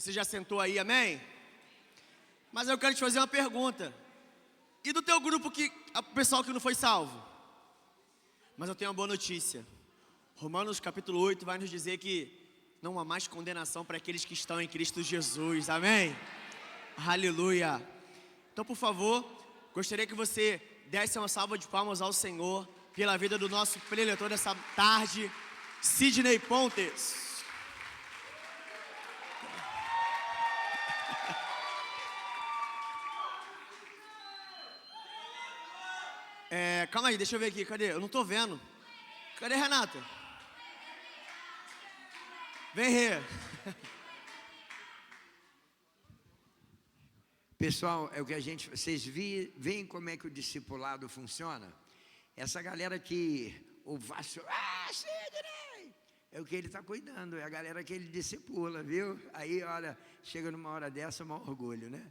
Você já sentou aí, amém? Mas eu quero te fazer uma pergunta. E do teu grupo, o pessoal que não foi salvo? Mas eu tenho uma boa notícia. Romanos capítulo 8 vai nos dizer que não há mais condenação para aqueles que estão em Cristo Jesus, amém? Aleluia. Então, por favor, gostaria que você desse uma salva de palmas ao Senhor pela vida do nosso preletor dessa tarde, Sidney Pontes. Calma aí, deixa eu ver aqui, cadê? Eu não tô vendo. Cadê Renata? Vem, Rê. Pessoal, é o que vocês veem como é que o discipulado funciona? Essa galera que o Vasco, Sidney, é o que ele está cuidando, é a galera que ele discipula, viu? Aí, olha, chega numa hora dessa, é um orgulho, né?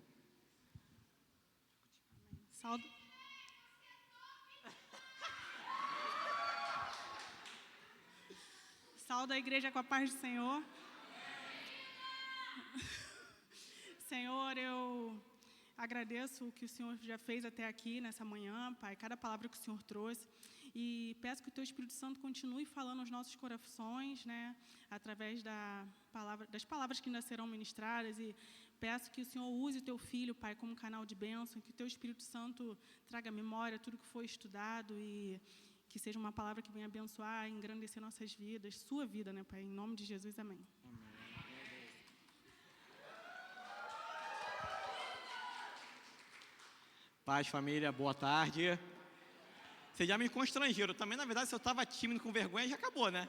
Saúde a igreja com a paz do Senhor. Senhor, eu agradeço o que o Senhor já fez até aqui nessa manhã, Pai, cada palavra que o Senhor trouxe. E peço que o Teu Espírito Santo continue falando aos nossos corações, né, através das palavras que ainda serão ministradas. E peço que o Senhor use o Teu Filho, Pai, como canal de bênção, que o Teu Espírito Santo traga à memória tudo que foi estudado e que seja uma palavra que venha abençoar e engrandecer nossas vidas, sua vida, né, Pai? Em nome de Jesus, amém. Paz, família, boa tarde. Vocês já me constrangeram. Também, na verdade, se eu estava tímido com vergonha, já acabou, né?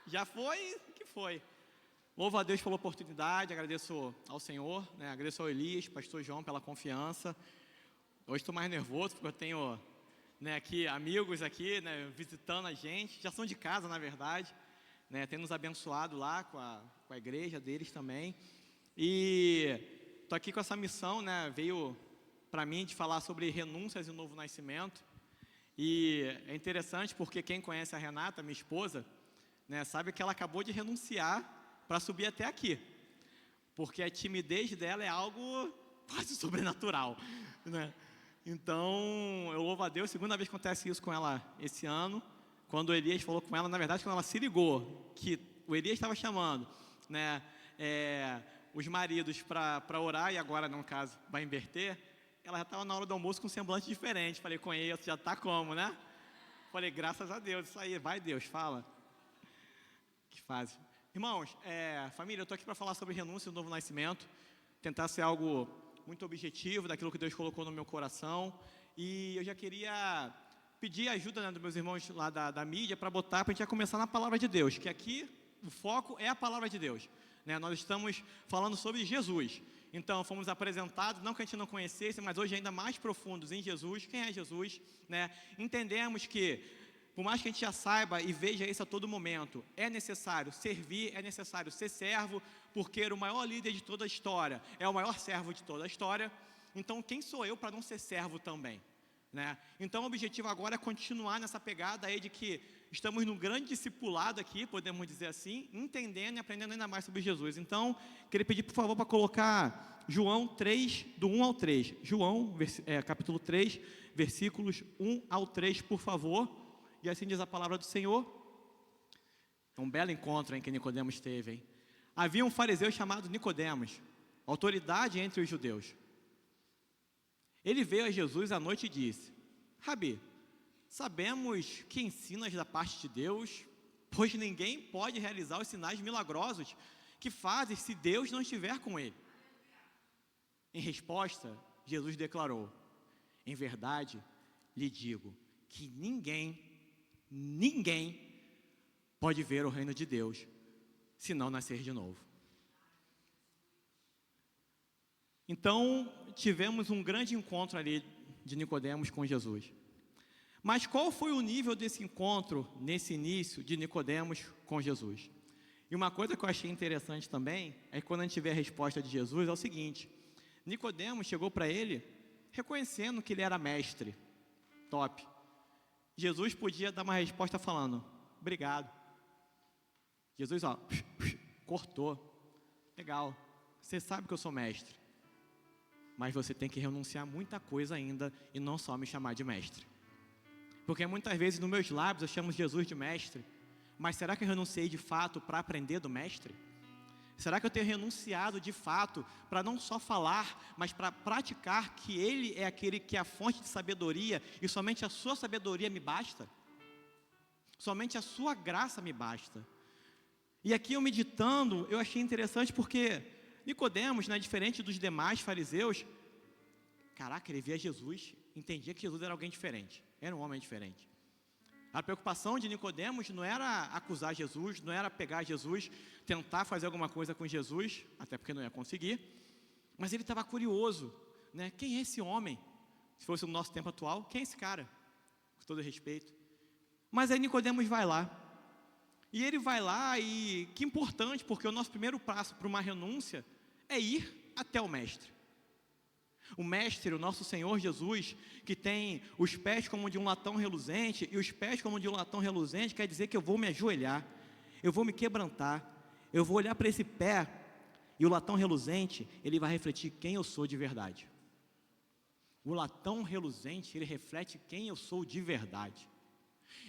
Já foi o que foi. Louvo a Deus pela oportunidade, agradeço ao Senhor, né? Agradeço ao Elias, pastor João, pela confiança. Hoje estou mais nervoso, porque eu tenho, né, aqui amigos aqui, né, visitando a gente. Já são de casa, na verdade, né? Tem nos abençoado lá com a igreja deles também. E estou aqui com essa missão, né? Veio para mim de falar sobre renúncias e o novo nascimento. E é interessante porque quem conhece a Renata, minha esposa, né, sabe que ela acabou de renunciar para subir até aqui. Porque a timidez dela é algo quase sobrenatural, né? Então, eu louvo a Deus, segunda vez que acontece isso com ela esse ano, quando o Elias falou com ela, na verdade, quando ela se ligou, que o Elias estava chamando, né, os maridos para orar, e agora, no caso, vai inverter. Ela já estava na hora do almoço com um semblante diferente. Falei, conheço, já está como, né? Falei, graças a Deus, isso aí, vai Deus, fala. Que fase. Irmãos, família, eu estou aqui para falar sobre renúncia e o novo nascimento. Tentar ser algo muito objetivo, daquilo que Deus colocou no meu coração. E eu já queria pedir a ajuda, né, dos meus irmãos lá da mídia para botar, para a gente já começar na palavra de Deus. Que aqui o foco é a palavra de Deus, né? Nós estamos falando sobre Jesus. Então, fomos apresentados, não que a gente não conhecesse, mas hoje ainda mais profundos em Jesus. Quem é Jesus, né? Entendemos que, por mais que a gente já saiba e veja isso a todo momento, é necessário servir, é necessário ser servo, porque o maior líder de toda a história é o maior servo de toda a história. Então, quem sou eu para não ser servo também, né? Então, o objetivo agora é continuar nessa pegada aí de que estamos num grande discipulado aqui, podemos dizer assim, entendendo e aprendendo ainda mais sobre Jesus. Então, queria pedir, por favor, para colocar João 3, do 1 ao 3. João, capítulo 3, versículos 1 ao 3, por favor. E assim diz a palavra do Senhor. É um belo encontro em que Nicodemos teve, hein? Havia um fariseu chamado Nicodemos, autoridade entre os judeus. Ele veio a Jesus à noite e disse: Rabi, sabemos que ensinas da parte de Deus, pois ninguém pode realizar os sinais milagrosos que fazes se Deus não estiver com ele. Em resposta, Jesus declarou: em verdade, lhe digo que ninguém pode ver o reino de Deus se não nascer de novo. Então, tivemos um grande encontro ali de Nicodemos com Jesus. Mas qual foi o nível desse encontro, nesse início, de Nicodemos com Jesus? E uma coisa que eu achei interessante também, é que quando a gente vê a resposta de Jesus, é o seguinte: Nicodemos chegou para ele, reconhecendo que ele era mestre, top. Jesus podia dar uma resposta falando, obrigado. Jesus, cortou, legal, você sabe que eu sou mestre, mas você tem que renunciar a muita coisa ainda e não só me chamar de mestre. Porque muitas vezes nos meus lábios eu chamo Jesus de mestre, mas será que eu renunciei de fato para aprender do mestre? Será que eu tenho renunciado de fato para não só falar, mas para praticar que Ele é aquele que é a fonte de sabedoria e somente a sua sabedoria me basta? Somente a sua graça me basta. E aqui eu meditando, eu achei interessante porque Nicodemos, né, diferente dos demais fariseus, caraca, ele via Jesus, entendia que Jesus era alguém diferente, era um homem diferente. A preocupação de Nicodemos não era acusar Jesus, não era pegar Jesus, tentar fazer alguma coisa com Jesus, até porque não ia conseguir, mas ele estava curioso, né? Quem é esse homem? Se fosse no nosso tempo atual, quem é esse cara? Com todo respeito. Mas aí Nicodemos vai lá, e ele vai lá, e que importante, porque o nosso primeiro passo para uma renúncia é ir até o mestre. O mestre, o nosso Senhor Jesus, que tem os pés como de um latão reluzente, e os pés como de um latão reluzente, quer dizer que eu vou me ajoelhar, eu vou me quebrantar, eu vou olhar para esse pé, e o latão reluzente, ele vai refletir quem eu sou de verdade. O latão reluzente, ele reflete quem eu sou de verdade.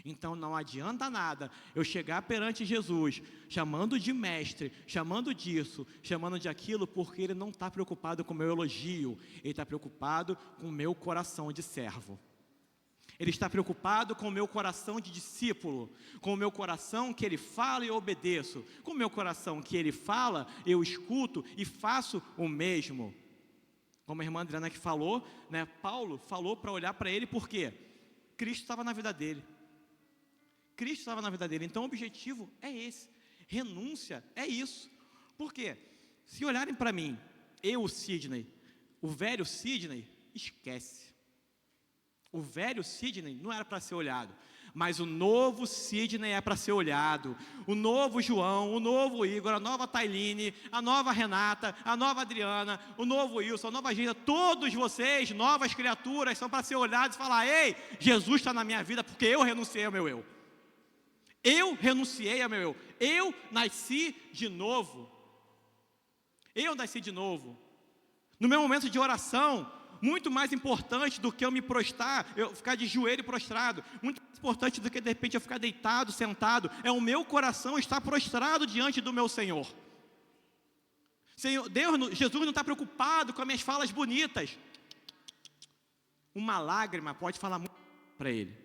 Então não adianta nada eu chegar perante Jesus, chamando de mestre, chamando disso, chamando de aquilo, porque Ele não está preocupado com o meu elogio, Ele está preocupado com o meu coração de servo. Ele está preocupado com o meu coração de discípulo, com o meu coração que Ele fala e eu obedeço, com o meu coração que Ele fala, eu escuto e faço o mesmo. Como a irmã Adriana que falou, né, Paulo falou para olhar para ele, porque Cristo estava na vida dele. Cristo estava na vida dele, então o objetivo é esse, renúncia é isso. Por quê? Se olharem para mim, eu, Sidney, o velho Sidney, esquece. O velho Sidney não era para ser olhado, mas o novo Sidney é para ser olhado. O novo João, o novo Igor, a nova Tailine, a nova Renata, a nova Adriana, o novo Wilson, a nova Gina, todos vocês, novas criaturas, são para ser olhados e falar: ei, Jesus está na minha vida porque eu renunciei ao meu eu. Eu renunciei ao meu eu. Eu nasci de novo. Eu nasci de novo. No meu momento de oração, muito mais importante do que eu me prostrar, eu ficar de joelho prostrado, muito mais importante do que de repente eu ficar deitado, sentado, é o meu coração estar prostrado diante do meu Senhor. Senhor, Jesus não está preocupado com as minhas falas bonitas. Uma lágrima pode falar muito para Ele.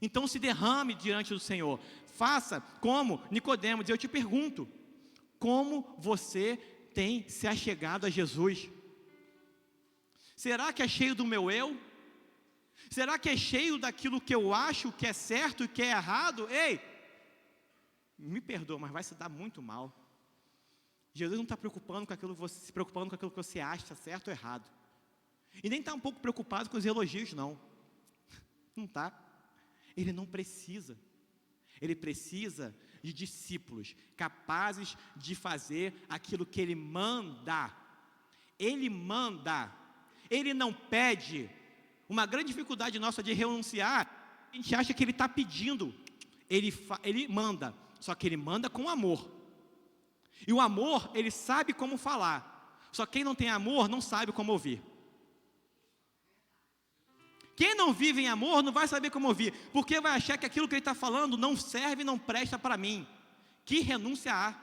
Então se derrame diante do Senhor, faça como Nicodemos. Eu te pergunto, como você tem se achegado a Jesus? Será que é cheio do meu eu? Será que é cheio daquilo que eu acho que é certo e que é errado? Ei, me perdoa, mas vai se dar muito mal. Jesus não está se preocupando com aquilo que você acha certo ou errado. E nem está um pouco preocupado com os elogios, não. Não está. Ele não precisa. Ele precisa de discípulos capazes de fazer aquilo que Ele manda. Ele manda. Ele não pede. Uma grande dificuldade nossa de renunciar, a gente acha que Ele está pedindo. Ele manda, só que Ele manda com amor. E o amor, Ele sabe como falar. Só quem não tem amor não sabe como ouvir. Quem não vive em amor não vai saber como ouvir, porque vai achar que aquilo que ele está falando não serve e não presta para mim. Que renúncia há?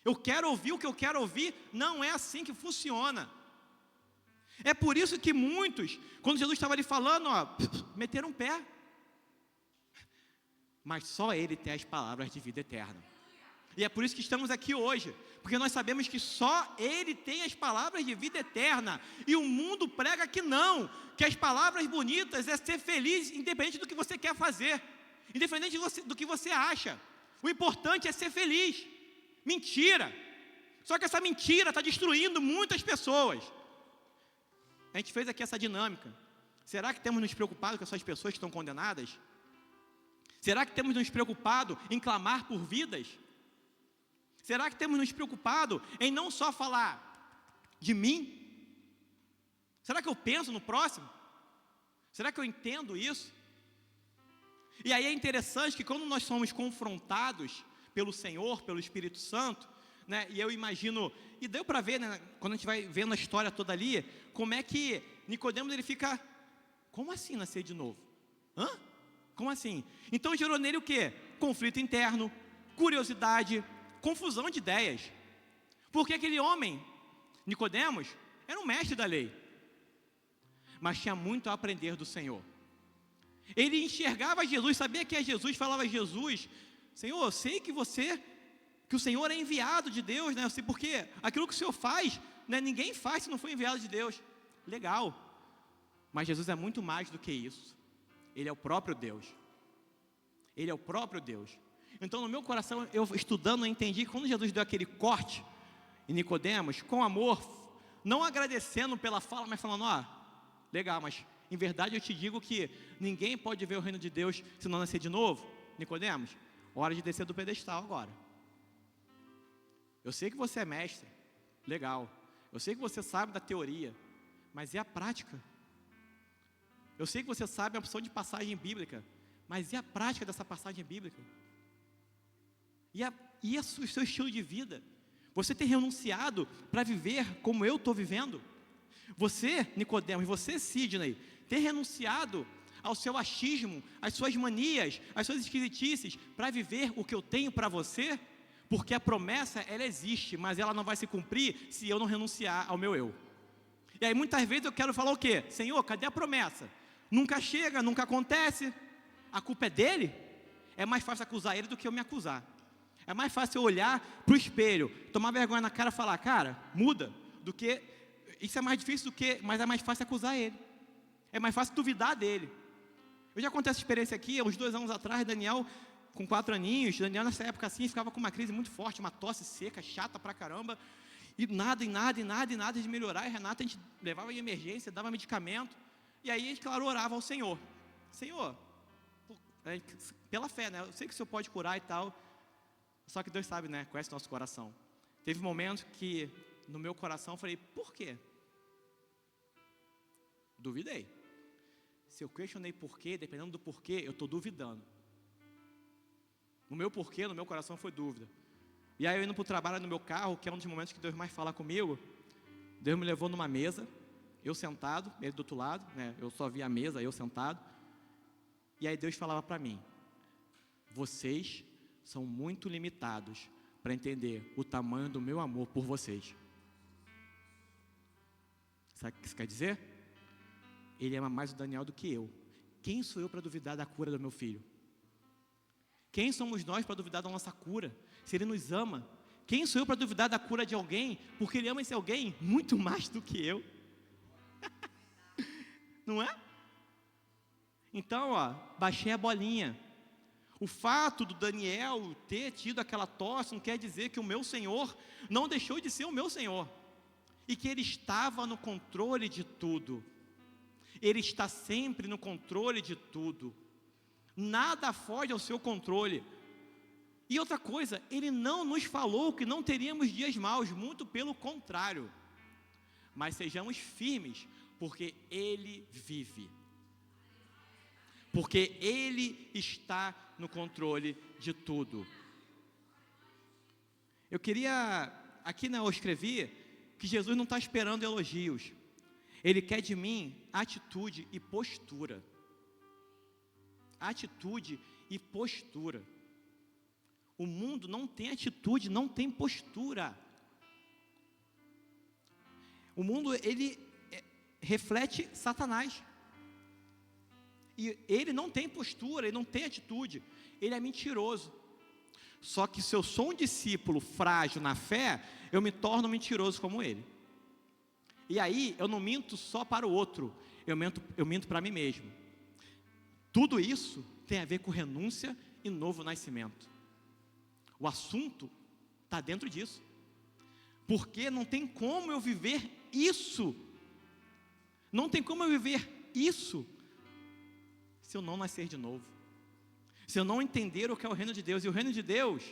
Eu quero ouvir o que eu quero ouvir, não é assim que funciona. É por isso que muitos, quando Jesus estava ali falando, meteram um pé. Mas só Ele tem as palavras de vida eterna. E é por isso que estamos aqui hoje, porque nós sabemos que só Ele tem as palavras de vida eterna, e o mundo prega que não, que as palavras bonitas é ser feliz, independente do que você quer fazer, independente do que você acha, o importante é ser feliz. Mentira! Só que essa mentira está destruindo muitas pessoas. A gente fez aqui essa dinâmica. Será que temos nos preocupado com essas pessoas que estão condenadas? Será que temos nos preocupado em clamar por vidas? Será que temos nos preocupado em não só falar de mim? Será que eu penso no próximo? Será que eu entendo isso? E aí é interessante que quando nós somos confrontados pelo Senhor, pelo Espírito Santo, né? E eu imagino, e deu para ver, né, quando a gente vai vendo a história toda ali, como é que Nicodemos ele fica, como assim nascer de novo? Hã? Como assim? Então gerou nele o quê? Conflito interno, curiosidade, confusão de ideias. Porque aquele homem, Nicodemos, era um mestre da lei, mas tinha muito a aprender do Senhor. Ele enxergava Jesus, sabia que é Jesus, falava a Jesus: Senhor, eu sei que o Senhor é enviado de Deus, né? Eu sei porque aquilo que o Senhor faz, né, ninguém faz se não for enviado de Deus. Legal, mas Jesus é muito mais do que isso. Ele é o próprio Deus. Ele é o próprio Deus. Então no meu coração, eu estudando, eu entendi que quando Jesus deu aquele corte em Nicodemos, com amor, não agradecendo pela fala, mas falando: ó, legal, mas em verdade eu te digo que ninguém pode ver o reino de Deus se não nascer de novo. Nicodemos, hora de descer do pedestal agora. Eu sei que você é mestre, legal. Eu sei que você sabe da teoria, mas e a prática? Eu sei que você sabe a opção de passagem bíblica, mas e a prática dessa passagem bíblica? E o seu estilo de vida? Você tem renunciado para viver como eu estou vivendo? Você, Nicodemos, você, Sidney, tem renunciado ao seu achismo, às suas manias, às suas esquisitices, para viver o que eu tenho para você? Porque a promessa, ela existe, mas ela não vai se cumprir se eu não renunciar ao meu eu. E aí muitas vezes eu quero falar o quê? Senhor, cadê a promessa? Nunca chega, nunca acontece. A culpa é dele? É mais fácil acusar ele do que eu me acusar. É mais fácil eu olhar para o espelho, tomar vergonha na cara e falar: cara, muda, do que... Isso é mais difícil do que... Mas é mais fácil acusar ele. É mais fácil duvidar dele. Eu já contei essa experiência aqui, uns 2 anos atrás, Daniel, com 4 aninhos, Daniel nessa época assim, ficava com uma crise muito forte, uma tosse seca, chata pra caramba, e nada de melhorar. E Renata, a gente levava em emergência, dava medicamento, e aí a gente, claro, orava ao Senhor. Senhor, pela fé, né? Eu sei que o Senhor pode curar e tal, só que Deus sabe, né? Conhece o nosso coração. Teve momentos que no meu coração eu falei: por quê? Duvidei. Se eu questionei porquê, dependendo do porquê, eu estou duvidando. No meu porquê, no meu coração foi dúvida. E aí eu indo para o trabalho no meu carro, que é um dos momentos que Deus mais fala comigo, Deus me levou numa mesa, eu sentado, ele do outro lado, né? Eu só via a mesa, eu sentado. E aí Deus falava para mim: vocês são muito limitados para entender o tamanho do meu amor por vocês. Sabe o que isso quer dizer? Ele ama mais o Daniel do que eu. Quem sou eu para duvidar da cura do meu filho? Quem somos nós para duvidar da nossa cura, se ele nos ama? Quem sou eu para duvidar da cura de alguém, porque ele ama esse alguém muito mais do que eu? Não é? Então, ó, baixei a bolinha. O fato do Daniel ter tido aquela tosse não quer dizer que o meu Senhor não deixou de ser o meu Senhor, e que Ele estava no controle de tudo. Ele está sempre no controle de tudo. Nada foge ao seu controle. E outra coisa, Ele não nos falou que não teríamos dias maus, muito pelo contrário. Mas sejamos firmes, porque Ele vive. Porque Ele está no controle de tudo. Eu queria, aqui eu escrevi, que Jesus não está esperando elogios. Ele quer de mim atitude e postura. Atitude e postura. O mundo não tem atitude, não tem postura. O mundo, ele reflete Satanás. E ele não tem postura, ele não tem atitude. Ele é mentiroso. Só que se eu sou um discípulo frágil na fé, eu me torno mentiroso como ele. E aí, eu não minto só para o outro, eu minto para mim mesmo. Tudo isso tem a ver com renúncia e novo nascimento. O assunto está dentro disso. Porque não tem como eu viver isso. Não tem como eu viver isso se eu não nascer de novo. Se eu não entender o que é o reino de Deus. E o reino de Deus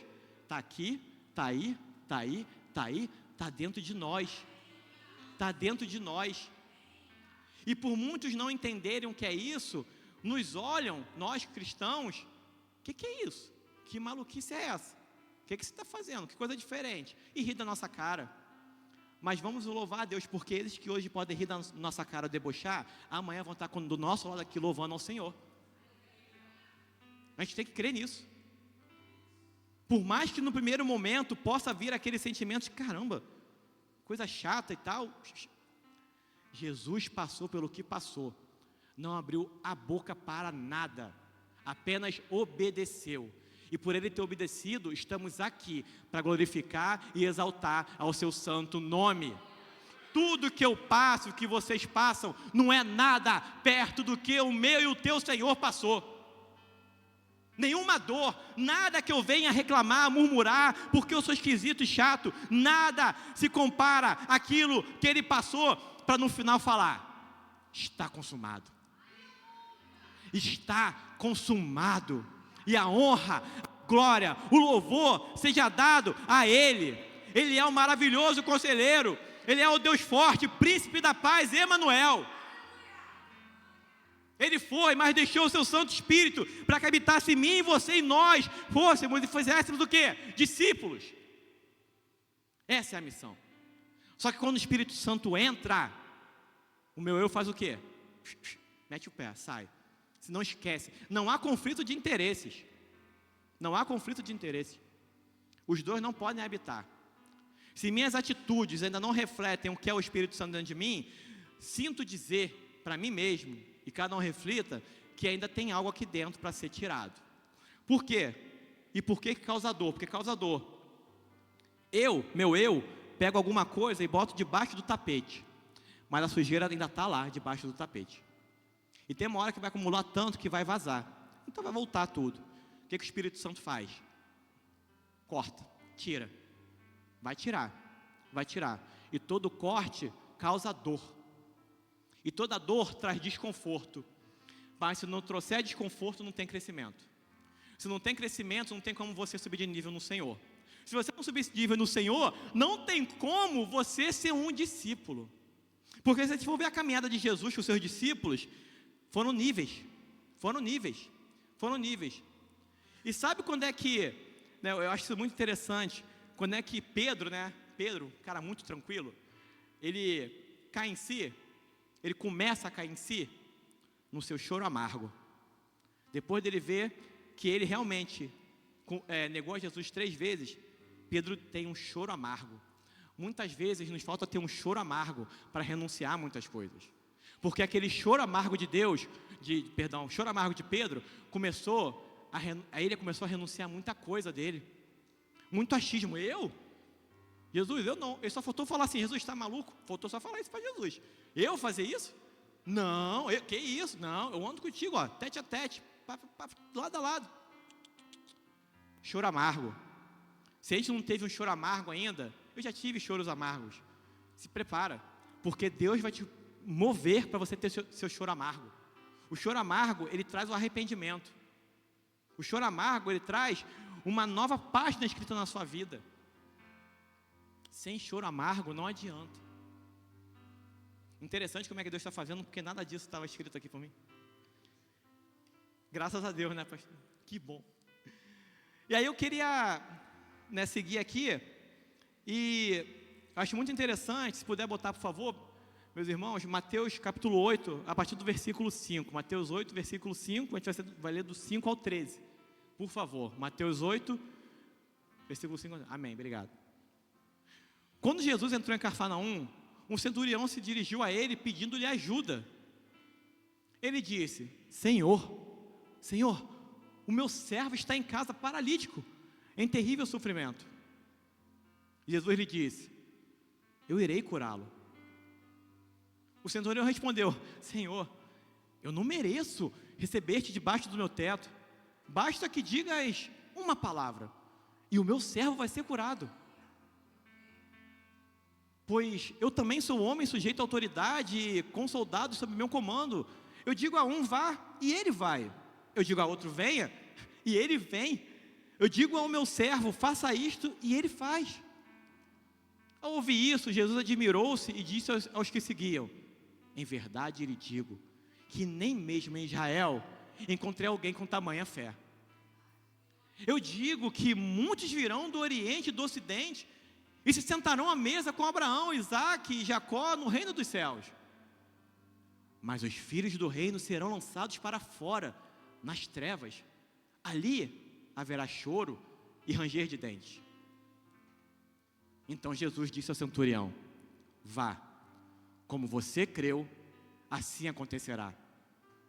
está aqui, está aí, está aí, está aí, está dentro de nós. Está dentro de nós. E por muitos não entenderem o que é isso, nos olham, nós cristãos, o que é isso? Que maluquice é essa? que você está fazendo? Que coisa diferente. E ri da nossa cara. Mas vamos louvar a Deus, porque eles que hoje podem rir da nossa cara, debochar, amanhã vão estar do nosso lado aqui louvando ao Senhor. A gente tem que crer nisso. Por mais que no primeiro momento possa vir aquele sentimento de caramba, coisa chata e tal, Jesus passou pelo que passou, não abriu a boca para nada, apenas obedeceu. E por ele ter obedecido, estamos aqui para glorificar e exaltar ao seu santo nome. Tudo que eu passo, que vocês passam, não é nada perto do que o meu e o teu Senhor passou. Nenhuma dor, nada que eu venha reclamar, murmurar, porque eu sou esquisito e chato, nada se compara àquilo que ele passou, para no final falar, está consumado. Está consumado. E a honra, a glória, o louvor seja dado a Ele. Ele é o maravilhoso conselheiro, Ele é o Deus forte, príncipe da paz, Emanuel. Ele foi, mas deixou o seu Santo Espírito para que habitasse em mim, em você e nós fôssemos e fizéssemos o quê? Discípulos. Essa é a missão. Só que quando o Espírito Santo entra, o meu eu faz o quê? Mete o pé, sai. Se não esquece, não há conflito de interesses. Não há conflito de interesses. Os dois não podem habitar. Se minhas atitudes ainda não refletem o que é o Espírito Santo dentro de mim, sinto dizer para mim mesmo, e cada um reflita, que ainda tem algo aqui dentro para ser tirado. Por quê? E por que causa dor? Porque causa dor. Meu eu, pego alguma coisa e boto debaixo do tapete, mas a sujeira ainda está lá, debaixo do tapete. E tem uma hora que vai acumular tanto que vai vazar. Então vai voltar tudo. O que o Espírito Santo faz? Corta, tira. Vai tirar. E todo corte causa dor. E toda dor traz desconforto. Mas se não trouxer desconforto, não tem crescimento. Se não tem crescimento, não tem como você subir de nível no Senhor. Se você não subir de nível no Senhor, não tem como você ser um discípulo. Porque se você for ver a caminhada de Jesus com os seus discípulos, foram níveis. E sabe quando é que, né, eu acho isso muito interessante, quando é que Pedro, cara muito tranquilo, ele cai em si, ele começa a cair em si, no seu choro amargo. Depois dele ver que ele realmente negou a Jesus 3 vezes, Pedro tem um choro amargo. Muitas vezes nos falta ter um choro amargo para renunciar a muitas coisas. Porque aquele choro amargo de Deus, choro amargo de Pedro, ele começou a renunciar a muita coisa dele. Muito achismo. Jesus, eu não. Ele só faltou falar assim, Jesus está maluco? Faltou só falar isso para Jesus. Eu fazer isso? Não, que isso? Não, eu ando contigo, ó, tete a tete, lado a lado. Choro amargo. Se a gente não teve um choro amargo ainda, eu já tive choros amargos. Se prepara, porque Deus vai te mover para você ter seu choro amargo. O choro amargo, ele traz o arrependimento. O choro amargo, ele traz uma nova página escrita na sua vida. Sem choro amargo não adianta. Interessante como é que Deus está fazendo, porque nada disso estava escrito aqui para mim. Graças a Deus, né, pastor? Que bom. E aí eu queria, seguir aqui, e acho muito interessante, se puder botar, por favor, meus irmãos, Mateus capítulo 8, a partir do versículo 5. Mateus 8, versículo 5, a gente vai ler do 5 ao 13. Por favor, Mateus 8, versículo 5. Amém, obrigado. Quando Jesus entrou em Cafarnaum, um centurião se dirigiu a ele pedindo-lhe ajuda. Ele disse: Senhor, o meu servo está em casa paralítico, em terrível sofrimento. Jesus lhe disse: eu irei curá-lo. O centurião respondeu: Senhor, eu não mereço receber-te debaixo do meu teto. Basta que digas uma palavra, e o meu servo vai ser curado. Pois eu também sou homem sujeito à autoridade, com soldados sob meu comando. Eu digo a um, vá, e ele vai. Eu digo a outro, venha, e ele vem. Eu digo ao meu servo, faça isto, e ele faz. Ao ouvir isso, Jesus admirou-se e disse aos que seguiam: em verdade lhe digo, que nem mesmo em Israel encontrei alguém com tamanha fé. Eu digo que muitos virão do Oriente e do Ocidente e se sentarão à mesa com Abraão, Isaque e Jacó no reino dos céus. Mas os filhos do reino serão lançados para fora, nas trevas. Ali haverá choro e ranger de dentes. Então Jesus disse ao centurião: vá, como você creu, assim acontecerá.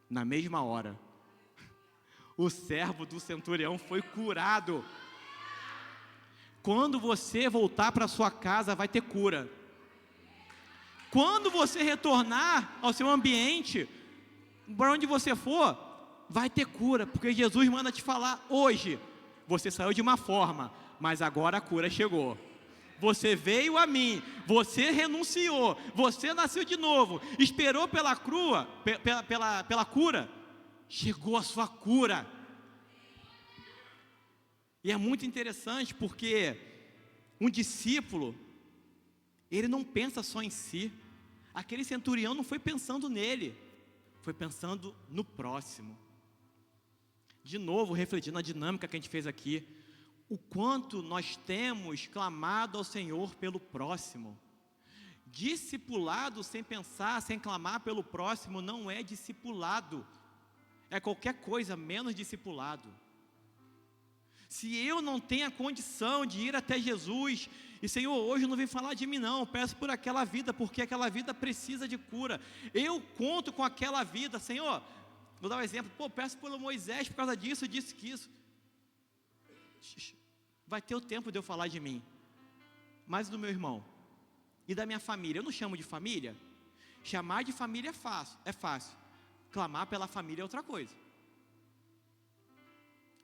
Na mesma hora, o servo do centurião foi curado. Quando você voltar para sua casa, vai ter cura. Quando você retornar ao seu ambiente, para onde você for, vai ter cura, porque Jesus manda te falar hoje: você saiu de uma forma, mas agora a cura chegou. Você veio a mim, você renunciou, você nasceu de novo, esperou pela cura, chegou a sua cura. E é muito interessante porque um discípulo, ele não pensa só em si. Aquele centurião não foi pensando nele, foi pensando no próximo. De novo, refletindo a dinâmica que a gente fez aqui, o quanto nós temos clamado ao Senhor pelo próximo. Discipulado sem pensar, sem clamar pelo próximo, não é discipulado. É qualquer coisa menos discipulado. Se eu não tenho a condição de ir até Jesus, e Senhor, hoje eu não vim falar de mim não, eu peço por aquela vida, porque aquela vida precisa de cura. Eu conto com aquela vida, Senhor. Vou dar um exemplo, peço pelo Moisés por causa disso, disse que isso. Vai ter o tempo de eu falar de mim, mas do meu irmão e da minha família. Eu não chamo de família. Chamar de família é fácil. Clamar pela família é outra coisa.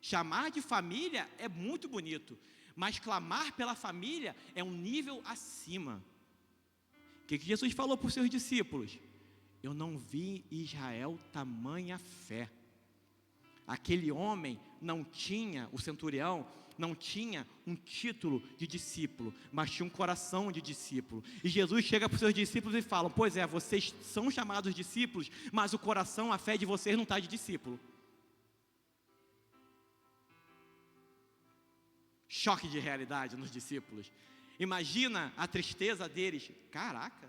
Chamar de família é muito bonito, mas clamar pela família é um nível acima. O que Jesus falou para os seus discípulos? Eu não vi em Israel tamanha fé. Aquele homem não tinha, o centurião, não tinha um título de discípulo, mas tinha um coração de discípulo. E Jesus chega para os seus discípulos e fala: pois é, vocês são chamados discípulos, mas o coração, a fé de vocês não está de discípulo. Choque de realidade nos discípulos. Imagina a tristeza deles. Caraca,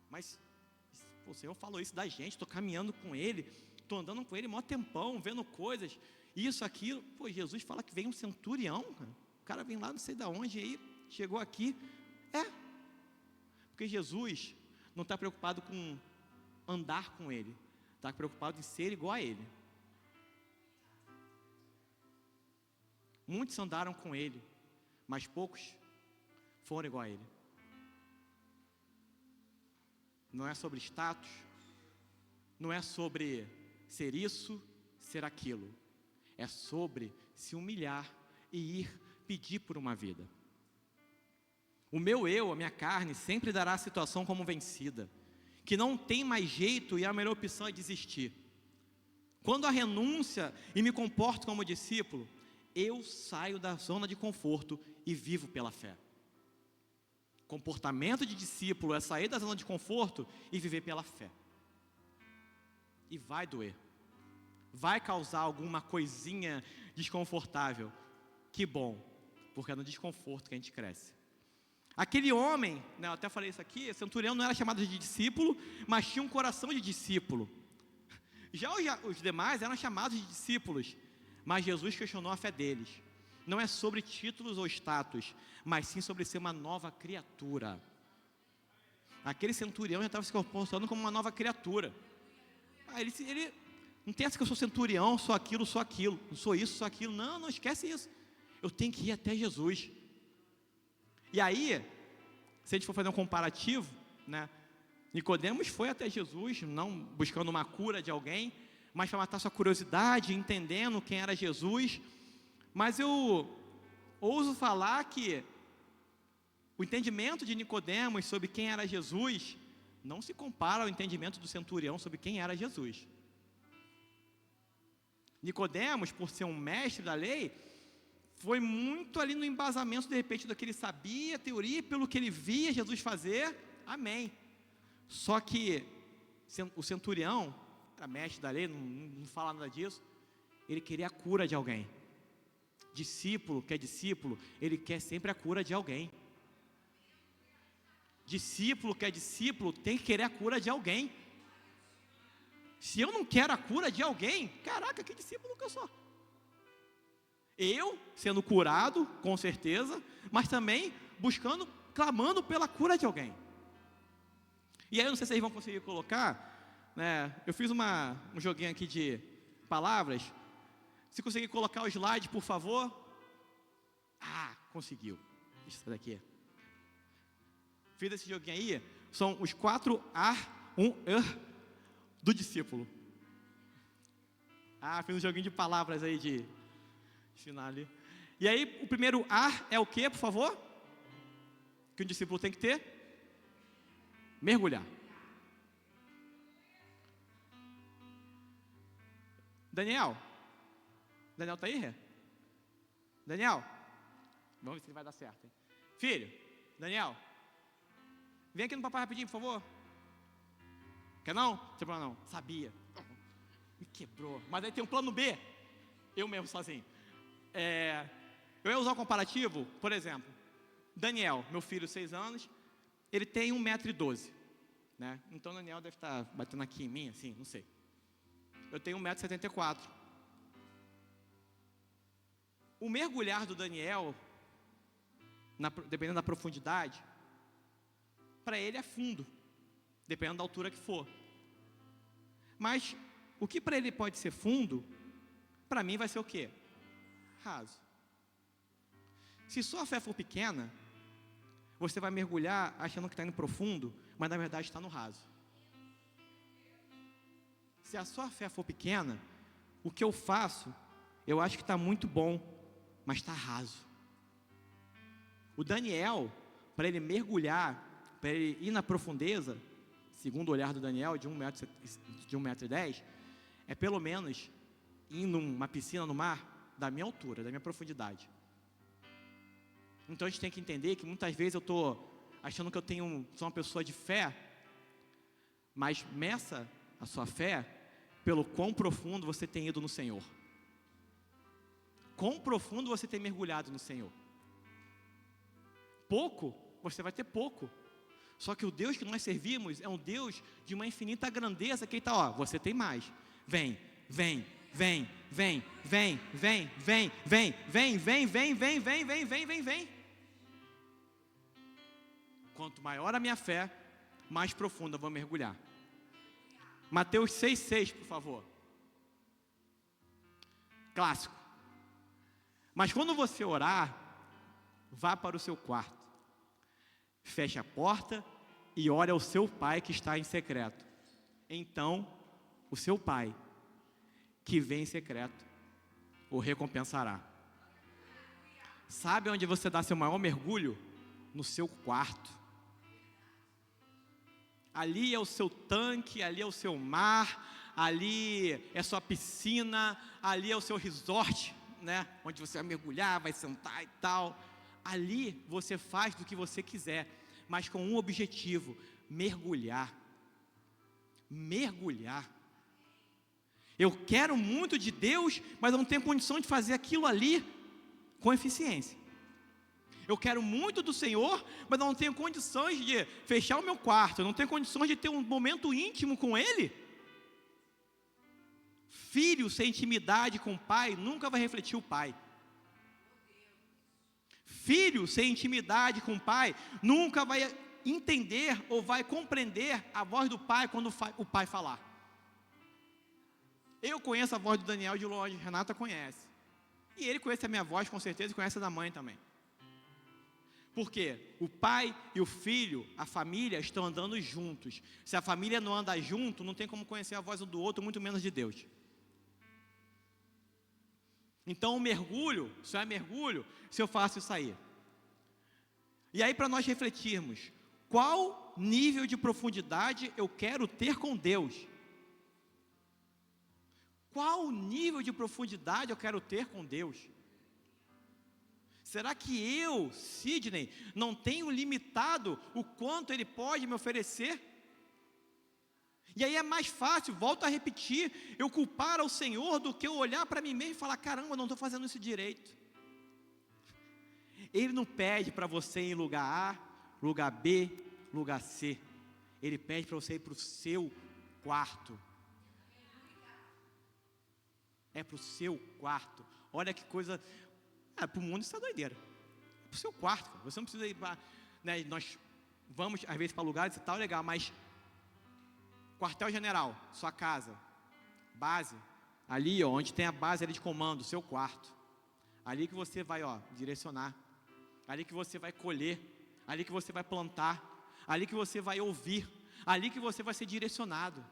mas o Senhor falou isso da gente, estou caminhando com Ele, estou andando com Ele mó tempão, vendo coisas, isso, aquilo. Jesus fala que vem um centurião, o cara vem lá não sei de onde, aí chegou aqui. Porque Jesus não está preocupado com andar com Ele, está preocupado em ser igual a Ele. Muitos andaram com Ele, mas poucos foram igual a Ele. Não é sobre status, não é sobre ser isso, ser aquilo. É sobre se humilhar e ir pedir por uma vida. O meu eu, a minha carne, sempre dará a situação como vencida, que não tem mais jeito e a melhor opção é desistir. Quando a renúncia e me comporto como discípulo, eu saio da zona de conforto e vivo pela fé. Comportamento de discípulo é sair da zona de conforto e viver pela fé. E vai doer. Vai causar alguma coisinha desconfortável. Que bom, porque é no desconforto que a gente cresce. Aquele homem, eu até falei isso aqui, centurião não era chamado de discípulo, mas tinha um coração de discípulo. Já os demais eram chamados de discípulos, mas Jesus questionou a fé deles. Não é sobre títulos ou status, mas sim sobre ser uma nova criatura. Aquele centurião já estava se comportando como uma nova criatura. Ele não tem essa que eu sou centurião, sou aquilo, não sou isso, sou aquilo. Não esquece isso. Eu tenho que ir até Jesus. E aí, se a gente for fazer um comparativo, Nicodemos foi até Jesus, não buscando uma cura de alguém, mas para matar sua curiosidade, entendendo quem era Jesus. Mas eu ouso falar que o entendimento de Nicodemos sobre quem era Jesus não se compara ao entendimento do centurião sobre quem era Jesus. Nicodemos, por ser um mestre da lei, foi muito ali no embasamento, de repente, do que ele sabia, teoria, pelo que ele via Jesus fazer, amém. Só que o centurião, era mestre da lei, não fala nada disso, ele queria a cura de alguém. Discípulo que é discípulo, ele quer sempre a cura de alguém. Discípulo que é discípulo tem que querer a cura de alguém. Se eu não quero a cura de alguém, caraca, que discípulo que eu sou? Eu sendo curado, com certeza, mas também buscando, clamando pela cura de alguém. E aí eu não sei se vocês vão conseguir colocar, né? Eu fiz um joguinho aqui de palavras. Se conseguir colocar o slide, por favor. Ah, conseguiu. Isso daqui. Fiz esse joguinho aí. São os 4 A, 1 E do discípulo. Ah, fiz um joguinho de palavras aí de ensinar ali. E aí, o primeiro A é o que, por favor? Que um discípulo tem que ter? Mergulhar. Daniel tá aí, Rê? Daniel? Vamos ver se vai dar certo, hein? Filho, Daniel, vem aqui no papai rapidinho, por favor. Quer não? Não tem problema não. Sabia. Me quebrou. Mas aí tem um plano B. Eu mesmo sozinho. Eu ia usar o comparativo, por exemplo. Daniel, meu filho, 6 anos, ele tem 1,12 m, né? Então Daniel deve estar batendo aqui em mim, assim, não sei. Eu tenho 1,74 m. O mergulhar do Daniel, dependendo da profundidade, para ele é fundo, dependendo da altura que for. Mas o que para ele pode ser fundo, para mim vai ser o quê? Raso. Se sua fé for pequena, você vai mergulhar achando que está indo profundo, mas na verdade está no raso. Se a sua fé for pequena, o que eu faço, eu acho que está muito bom, mas está raso. O Daniel, para ele mergulhar, para ele ir na profundeza, segundo o olhar do Daniel, de 1,10 m, é pelo menos ir numa piscina no mar, da minha altura, da minha profundidade. Então a gente tem que entender que muitas vezes eu estou achando que sou uma pessoa de fé, mas meça a sua fé pelo quão profundo você tem ido no Senhor. Quão profundo você tem mergulhado no Senhor. Pouco, você vai ter pouco. Só que o Deus que nós servimos é um Deus de uma infinita grandeza, que ele está, você tem mais. Vem, vem, vem, vem, vem, vem, vem, vem, vem, vem, vem, vem, vem, vem, vem, vem, vem. Quanto maior a minha fé, mais profunda eu vou mergulhar. Mateus 6,6, por favor. Clássico. Mas quando você orar, vá para o seu quarto, feche a porta e ore ao seu pai que está em secreto. Então, o seu pai, que vem em secreto, o recompensará. Sabe onde você dá seu maior mergulho? No seu quarto. Ali é o seu tanque, ali é o seu mar, ali é sua piscina, ali é o seu resort, né? Onde você vai mergulhar, vai sentar e tal. Ali você faz do que você quiser, mas com um objetivo: mergulhar. Mergulhar. Eu quero muito de Deus, mas eu não tenho condição de fazer aquilo ali com eficiência. Eu quero muito do Senhor, mas eu não tenho condições de fechar o meu quarto, eu não tenho condições de ter um momento íntimo com Ele. Filho sem intimidade com o pai nunca vai refletir o pai. Filho sem intimidade com o pai nunca vai entender ou vai compreender a voz do pai quando o pai falar. Eu conheço a voz do Daniel de longe, Renata conhece. E ele conhece a minha voz com certeza e conhece a da mãe também. Porque o pai e o filho, a família, estão andando juntos. Se a família não anda junto, não tem como conhecer a voz um do outro, muito menos de Deus. Então o mergulho, só é mergulho se eu faço isso aí. E aí para nós refletirmos, qual nível de profundidade eu quero ter com Deus? Qual nível de profundidade eu quero ter com Deus? Será que eu, Sidney, não tenho limitado o quanto Ele pode me oferecer? E aí é mais fácil, volto a repetir, eu culpar ao Senhor do que eu olhar para mim mesmo e falar, caramba, eu não estou fazendo isso direito. Ele não pede para você ir em lugar A, lugar B, lugar C. Ele pede para você ir para o seu quarto. É para o seu quarto. Olha que coisa. Para o mundo isso é doideira. É para o seu quarto. Cara. Você não precisa ir para. Né, nós vamos às vezes para lugares e tal, legal, mas quartel-general, sua casa, base, ali, ó, onde tem a base ali de comando, seu quarto. Ali que você vai, ó, direcionar. Ali que você vai colher. Ali que você vai plantar. Ali que você vai ouvir. Ali que você vai ser direcionado.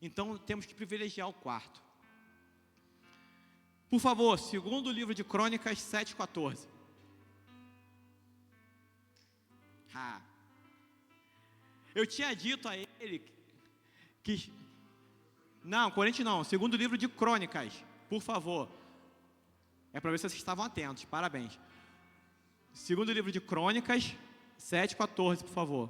Então temos que privilegiar o quarto. Por favor, segundo livro de Crônicas 7:14. Eu tinha dito a ele que... Não, Coríntios não, segundo livro de Crônicas, por favor. É para ver se vocês estavam atentos, parabéns. Segundo livro de Crônicas 7:14, por favor.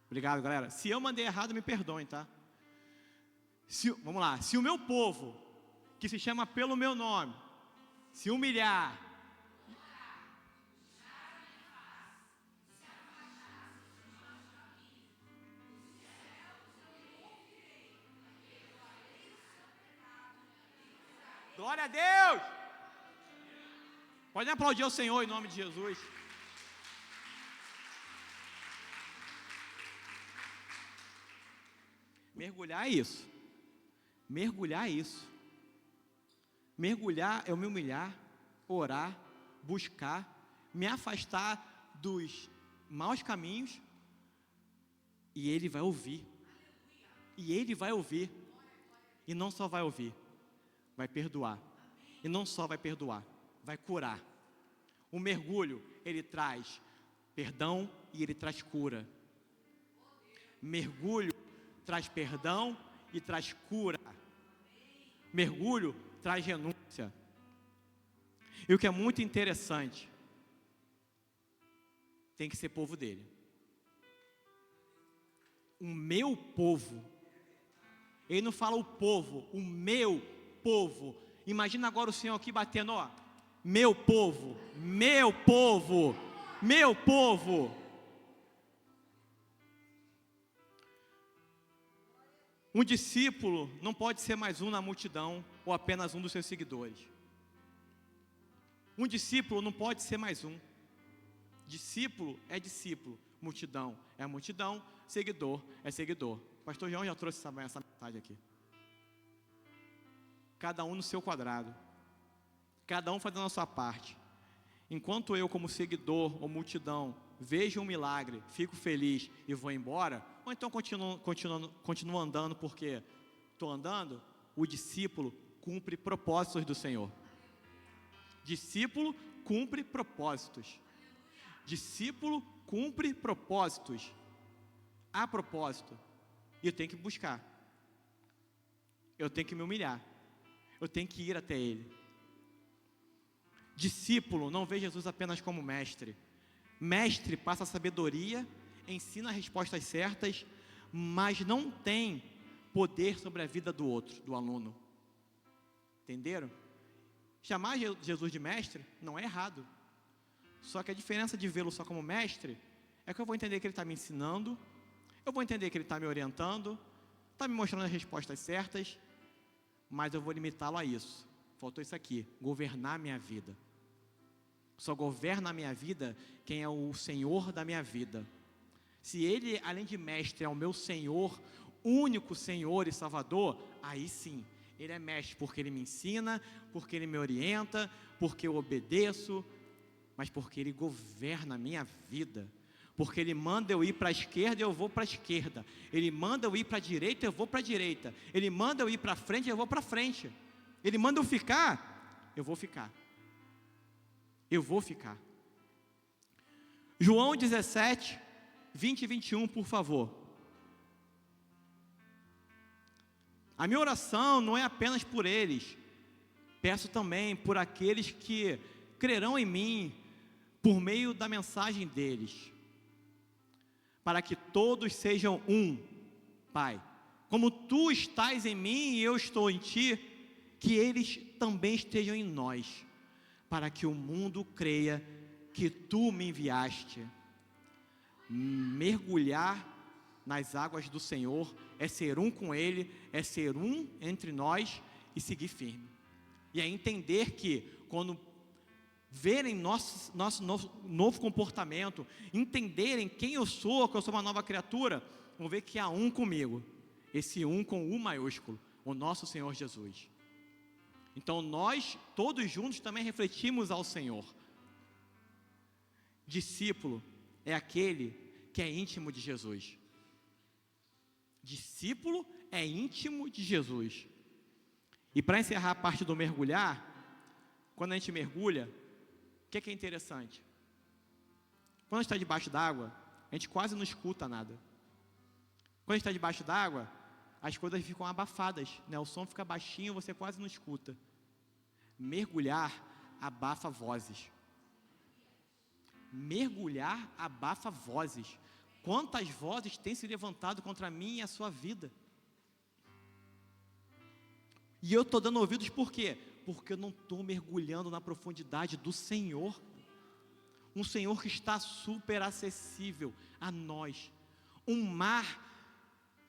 Obrigado, galera. Se eu mandei errado, me perdoem, tá? Vamos lá. Se o meu povo, que se chama pelo meu nome, se humilhar, glória a Deus! Pode aplaudir ao Senhor em nome de Jesus. Mergulhar é isso. Mergulhar é isso. Mergulhar é eu me humilhar, orar, buscar, me afastar dos maus caminhos. E Ele vai ouvir. E Ele vai ouvir. E não só vai ouvir, vai perdoar. E não só vai perdoar, vai curar. O mergulho, ele traz perdão e ele traz cura. Mergulho traz perdão e traz cura. Mergulho traz renúncia. E o que é muito interessante, tem que ser povo dele. O meu povo. Ele não fala o povo, o meu povo. Imagina agora o Senhor aqui batendo, ó. Meu povo, meu povo, meu povo. Um discípulo não pode ser mais um na multidão ou apenas um dos seus seguidores. Um discípulo não pode ser mais um. Discípulo é discípulo, multidão é multidão, seguidor é seguidor. O pastor João já trouxe essa mensagem aqui. Cada um no seu quadrado. Cada um fazendo a sua parte. Enquanto eu, como seguidor ou multidão, vejo um milagre, fico feliz e vou embora, ou então continuo andando porque estou andando, o discípulo cumpre propósitos do Senhor. Discípulo cumpre propósitos. Discípulo cumpre propósitos. Há propósito. E eu tenho que buscar. Eu tenho que me humilhar. Eu tenho que ir até Ele. Discípulo não vê Jesus apenas como mestre. Mestre passa sabedoria, ensina respostas certas, mas não tem poder sobre a vida do outro, do aluno. Entenderam? Chamar Jesus de mestre não é errado. Só que a diferença de vê-lo só como mestre é que eu vou entender que ele está me ensinando, eu vou entender que ele está me orientando, está me mostrando as respostas certas, mas eu vou limitá-lo a isso. Faltou isso aqui, governar a minha vida. Só governa a minha vida quem é o Senhor da minha vida. Se Ele, além de mestre, é o meu Senhor, único Senhor e Salvador, aí sim, Ele é mestre porque Ele me ensina, porque Ele me orienta, porque eu obedeço, mas porque Ele governa a minha vida. Porque Ele manda eu ir para a esquerda, eu vou para a esquerda. Ele manda eu ir para a direita, eu vou para a direita. Ele manda eu ir para frente, eu vou para frente. Ele manda eu ficar, eu vou ficar. Eu vou ficar. João 17, 20 e 21, por favor. A minha oração não é apenas por eles. Peço também por aqueles que crerão em mim por meio da mensagem deles. Para que todos sejam um, Pai. Como Tu estás em mim e eu estou em Ti, que eles também estejam em nós. para que o mundo creia que tu me enviaste. Mergulhar nas águas do Senhor é ser um com Ele, é ser um entre nós e seguir firme. E é entender que quando verem nosso novo comportamento, entenderem quem eu sou, que eu sou uma nova criatura, vão ver que há um comigo, esse um com U maiúsculo, o nosso Senhor Jesus. Então nós, todos juntos, também refletimos ao Senhor. Discípulo é aquele que é íntimo de Jesus. Discípulo é íntimo de Jesus. E para encerrar a parte do mergulhar, quando a gente mergulha, o que é interessante? Quando a gente está debaixo d'água, a gente quase não escuta nada. Quando a gente está debaixo d'água, as coisas ficam abafadas, né? O som fica baixinho, você quase não escuta. Mergulhar abafa vozes. Mergulhar abafa vozes. Quantas vozes têm se levantado contra mim e a sua vida? E eu estou dando ouvidos por quê? Porque eu não estou mergulhando na profundidade do Senhor. Um Senhor que está super acessível a nós. Um mar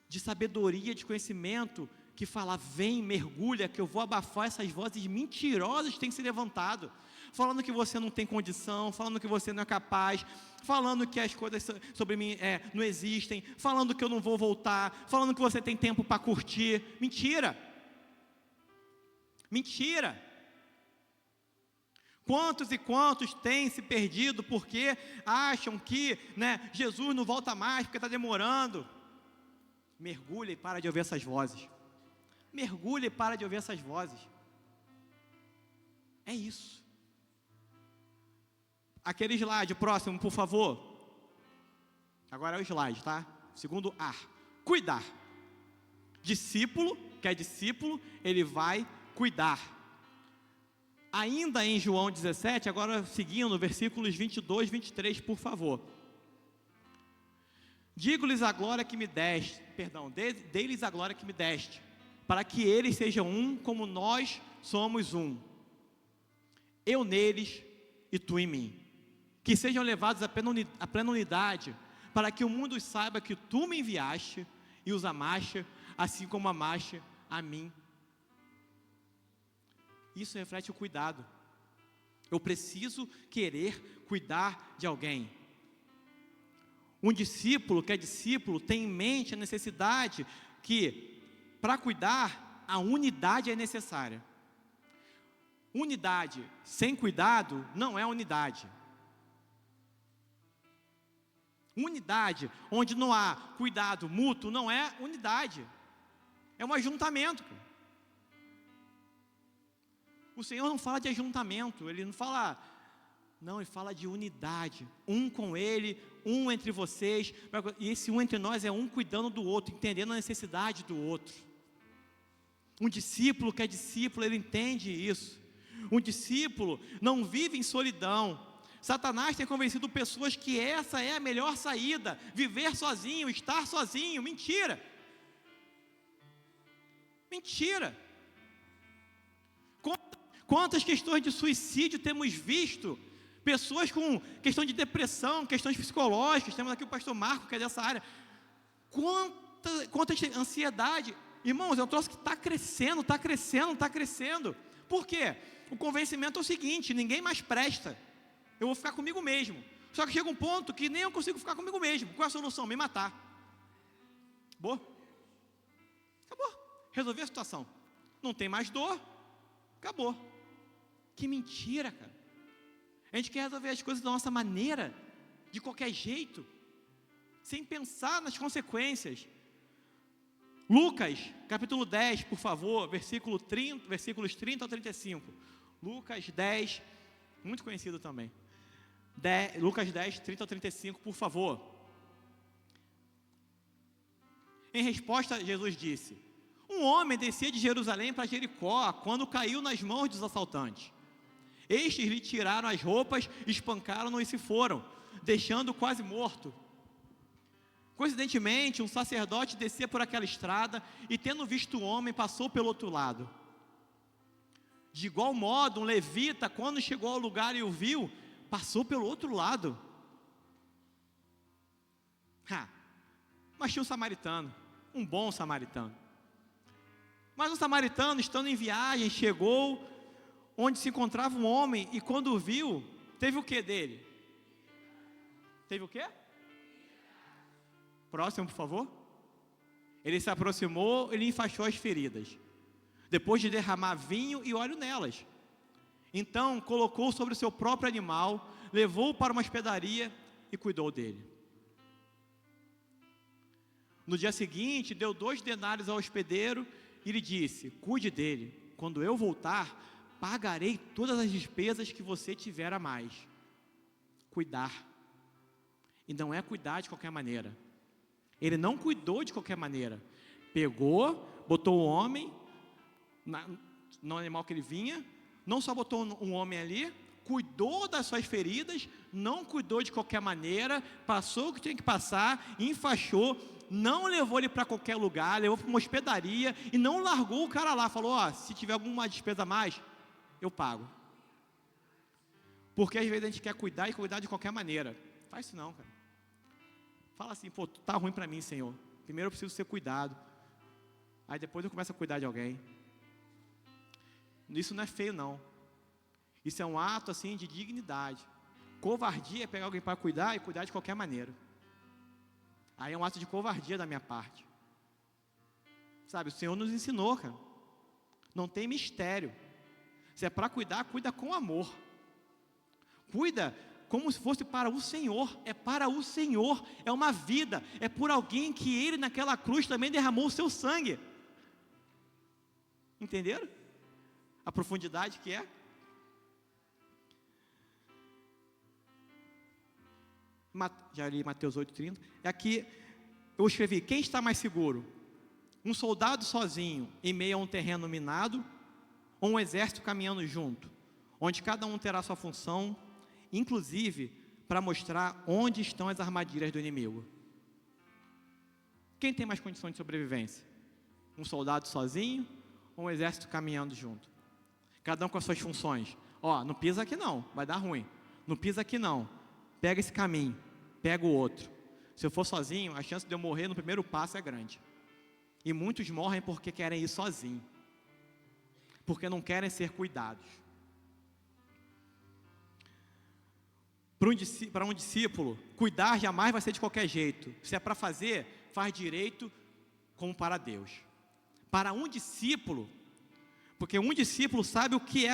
de sabedoria, de conhecimento, que fala, vem, mergulha, que eu vou abafar essas vozes mentirosas que têm se levantado, falando que você não tem condição, falando que você não é capaz, falando que as coisas sobre mim não existem, falando que eu não vou voltar, falando que você tem tempo para curtir. Mentira! Mentira! Quantos e quantos têm se perdido porque acham que Jesus não volta mais porque está demorando? Mergulha e para de ouvir essas vozes. Mergulha e para de ouvir essas vozes. É isso. Aquele slide próximo, por favor. Agora é o slide, tá? Segundo A. Cuidar. Discípulo, que é discípulo, ele vai cuidar. Ainda em João 17, agora seguindo, versículos 22, 23, por favor. Digo-lhes a glória que me deste, dei-lhes a glória que me deste, para que eles sejam um como nós somos um. Eu neles e tu em mim. Que sejam levados à plena unidade, para que o mundo saiba que tu me enviaste e os amaste, assim como amaste a mim. Isso reflete o cuidado. Eu preciso querer cuidar de alguém. Um discípulo que é discípulo tem em mente a necessidade que, para cuidar, a unidade é necessária. Unidade sem cuidado não é unidade. Unidade onde não há cuidado mútuo não é unidade. É um ajuntamento. O Senhor não fala de ajuntamento, Ele não fala... Não, Ele fala de unidade, um com Ele, um entre vocês, e esse um entre nós é um cuidando do outro, entendendo a necessidade do outro. Um discípulo que é discípulo, ele entende isso. Um discípulo não vive em solidão. Satanás tem convencido pessoas que essa é a melhor saída, viver sozinho, estar sozinho. Mentira! Mentira! Quantas questões de suicídio temos visto? Pessoas com questão de depressão, questões psicológicas. Temos aqui o pastor Marco, que é dessa área. Quanta ansiedade. Irmãos, é um troço que está crescendo, está crescendo, está crescendo. Por quê? O convencimento é o seguinte: ninguém mais presta. Eu vou ficar comigo mesmo. Só que chega um ponto que nem eu consigo ficar comigo mesmo. Qual é a solução? Me matar. Acabou. Acabou. Resolvi a situação. Não tem mais dor. Acabou. Que mentira, cara. A gente quer resolver as coisas da nossa maneira, de qualquer jeito, sem pensar nas consequências. Lucas, capítulo 10, por favor, versículos 30 ao 35. Lucas 10, muito conhecido também. Lucas 10, 30 ao 35, por favor. Em resposta, Jesus disse: um homem descia de Jerusalém para Jericó, quando caiu nas mãos dos assaltantes. Estes lhe tiraram as roupas, espancaram-no e se foram, deixando-o quase morto. Coincidentemente, um sacerdote descia por aquela estrada e, tendo visto o homem, passou pelo outro lado. De igual modo, um levita, quando chegou ao lugar e o viu, passou pelo outro lado. Mas tinha um samaritano, um bom samaritano. Mas um samaritano, estando em viagem, chegou onde se encontrava um homem, e quando o viu, teve o que dele? Teve o quê? Próximo, por favor. Ele se aproximou, ele enfaixou as feridas, depois de derramar vinho e óleo nelas. Então colocou sobre o seu próprio animal, levou-o para uma hospedaria e cuidou dele. No dia seguinte, deu 2 denários ao hospedeiro e lhe disse: cuide dele, quando eu voltar, pagarei todas as despesas que você tiver a mais. Cuidar. E não é cuidar de qualquer maneira. Ele não cuidou de qualquer maneira. Pegou, botou o homem no animal que ele vinha, não só botou um homem ali, cuidou das suas feridas, não cuidou de qualquer maneira, passou o que tinha que passar, enfaixou, não levou ele para qualquer lugar, levou para uma hospedaria e não largou o cara lá, falou: se tiver alguma despesa a mais, eu pago. Porque às vezes a gente quer cuidar e cuidar de qualquer maneira. Faz isso não, cara. Fala assim: tá ruim para mim, Senhor. Primeiro eu preciso ser cuidado. Aí depois eu começo a cuidar de alguém. Isso não é feio, não. Isso é um ato assim de dignidade. Covardia é pegar alguém para cuidar e cuidar de qualquer maneira. Aí é um ato de covardia da minha parte. Sabe, o Senhor nos ensinou, cara. Não tem mistério. Se é para cuidar, cuida com amor. Cuida como se fosse para o Senhor. É para o Senhor. É uma vida. É por alguém que Ele naquela cruz também derramou o seu sangue. Entenderam? A profundidade que é. Já li Mateus 8,30. Aqui eu escrevi: quem está mais seguro? Um soldado sozinho em meio a um terreno minado, ou um exército caminhando junto, onde cada um terá sua função, inclusive para mostrar onde estão as armadilhas do inimigo? Quem tem mais condições de sobrevivência? Um soldado sozinho ou um exército caminhando junto? Cada um com as suas funções. Não pisa aqui não, vai dar ruim. Não pisa aqui não. Pega esse caminho, pega o outro. Se eu for sozinho, a chance de eu morrer no primeiro passo é grande. E muitos morrem porque querem ir sozinhos, porque não querem ser cuidados. Para um discípulo, cuidar jamais vai ser de qualquer jeito. Se é para fazer, faz direito como para Deus. Para um discípulo, porque um discípulo sabe o que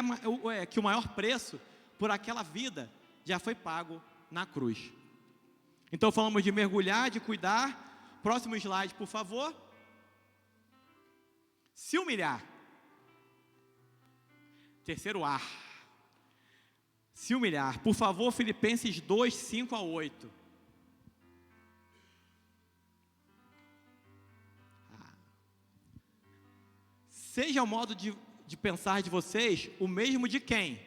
que o maior preço por aquela vida já foi pago na cruz. Então falamos de mergulhar, de cuidar. Próximo slide, por favor. Se humilhar. Terceiro A. Se humilhar. Por favor, Filipenses 2, 5-8. Seja o modo de pensar de vocês o mesmo de quem?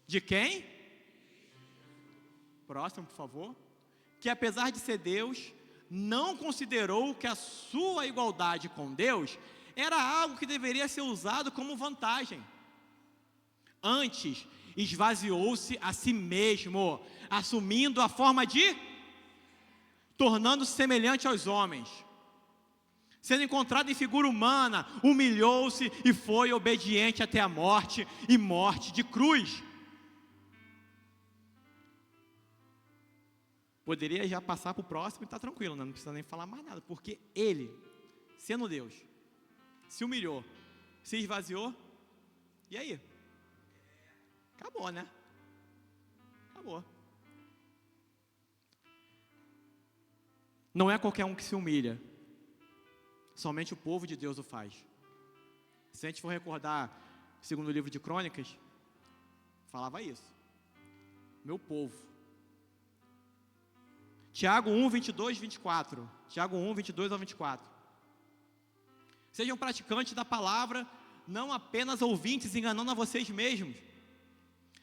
De quem? Próximo, por favor. Que apesar de ser Deus, não considerou que a sua igualdade com Deus era algo que deveria ser usado como vantagem. Antes, esvaziou-se a si mesmo, assumindo a forma de, tornando-se semelhante aos homens. Sendo encontrado em figura humana, humilhou-se e foi obediente até a morte, e morte de cruz. Poderia já passar para o próximo e está tranquilo, né? Não precisa nem falar mais nada, porque Ele, sendo Deus, se humilhou, se esvaziou, e aí? Acabou, né? Acabou. Não é qualquer um que se humilha, somente o povo de Deus o faz. Se a gente for recordar o segundo livro de Crônicas, falava isso: meu povo. Tiago 1, 22, 24. Tiago 1, 22-24. Sejam praticantes da palavra, não apenas ouvintes, enganando a vocês mesmos.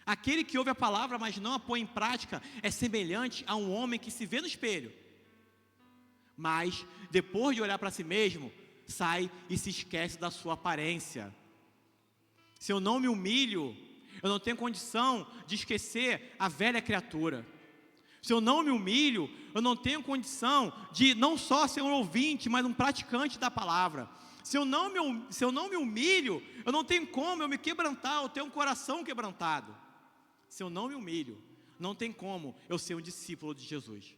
Aquele que ouve a palavra, mas não a põe em prática, é semelhante a um homem que se vê no espelho, mas depois de olhar para si mesmo, sai e se esquece da sua aparência. Se eu não me humilho, eu não tenho condição de esquecer a velha criatura. Se eu não me humilho, eu não tenho condição de não só ser um ouvinte, mas um praticante da palavra. Se eu não me humilho, eu não tenho como eu me quebrantar, eu tenho um coração quebrantado. Se eu não me humilho, não tem como eu ser um discípulo de Jesus.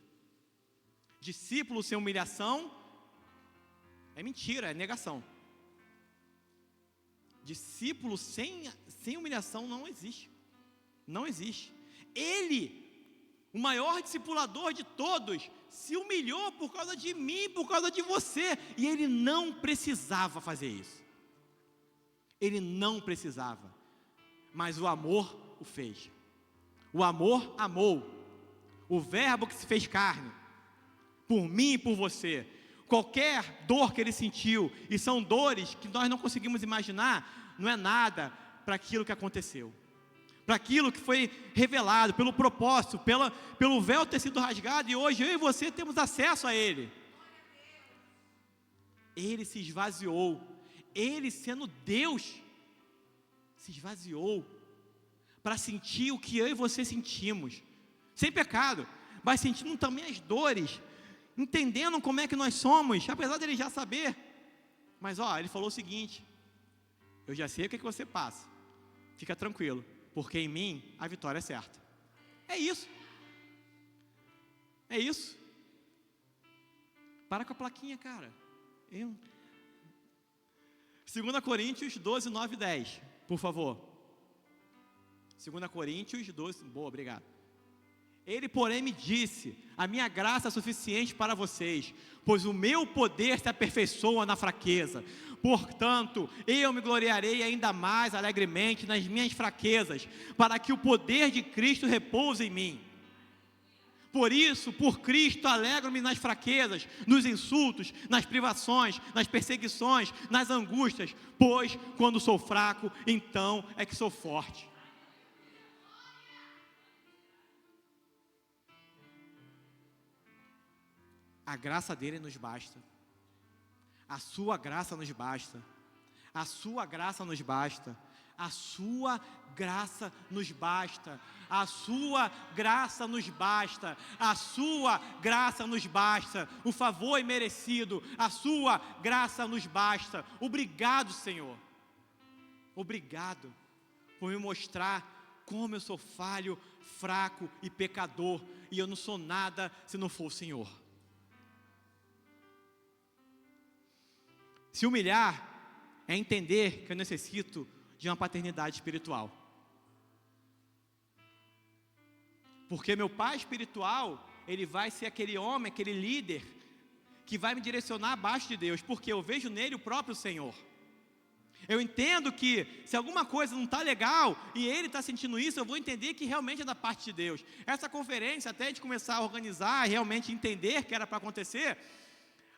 Discípulo sem humilhação é mentira, é negação. Discípulo sem humilhação não existe. Não existe. Ele, o maior discipulador de todos, se humilhou por causa de mim, por causa de você. E ele não precisava fazer isso. Ele não precisava. Mas o amor o fez. O amor amou. O verbo que se fez carne. Por mim e por você. Qualquer dor que ele sentiu, e são dores que nós não conseguimos imaginar, não é nada para aquilo que aconteceu. Para aquilo que foi revelado, pelo propósito, pelo véu ter sido rasgado, e hoje eu e você temos acesso a ele. Ele se esvaziou, ele sendo Deus, se esvaziou, para sentir o que eu e você sentimos, sem pecado, mas sentindo também as dores, entendendo como é que nós somos, apesar dele já saber, mas ele falou o seguinte: eu já sei o que você passa, fica tranquilo, porque em mim a vitória é certa. É isso. É isso. Para com a plaquinha, cara. 2 Coríntios 12, 9 e 10, por favor. 2 Coríntios 12, boa, obrigado. Ele, porém, me disse: a minha graça é suficiente para vocês, pois o meu poder se aperfeiçoa na fraqueza. Portanto, eu me gloriarei ainda mais alegremente nas minhas fraquezas, para que o poder de Cristo repouse em mim. Por isso, por Cristo, alegro-me nas fraquezas, nos insultos, nas privações, nas perseguições, nas angústias, pois quando sou fraco, então é que sou forte. A graça dele nos basta. A sua graça nos basta. A sua graça nos basta. A sua graça nos basta. A sua graça nos basta. A sua graça nos basta. O favor imerecido. A sua graça nos basta. Obrigado, Senhor. Obrigado por me mostrar como eu sou falho, fraco e pecador. E eu não sou nada se não for o Senhor. Se humilhar é entender que eu necessito de uma paternidade espiritual. Porque meu pai espiritual, ele vai ser aquele homem, aquele líder, que vai me direcionar abaixo de Deus, porque eu vejo nele o próprio Senhor. Eu entendo que se alguma coisa não está legal, e ele está sentindo isso, eu vou entender que realmente é da parte de Deus. Essa conferência, até a gente começar a organizar, realmente entender que era para acontecer,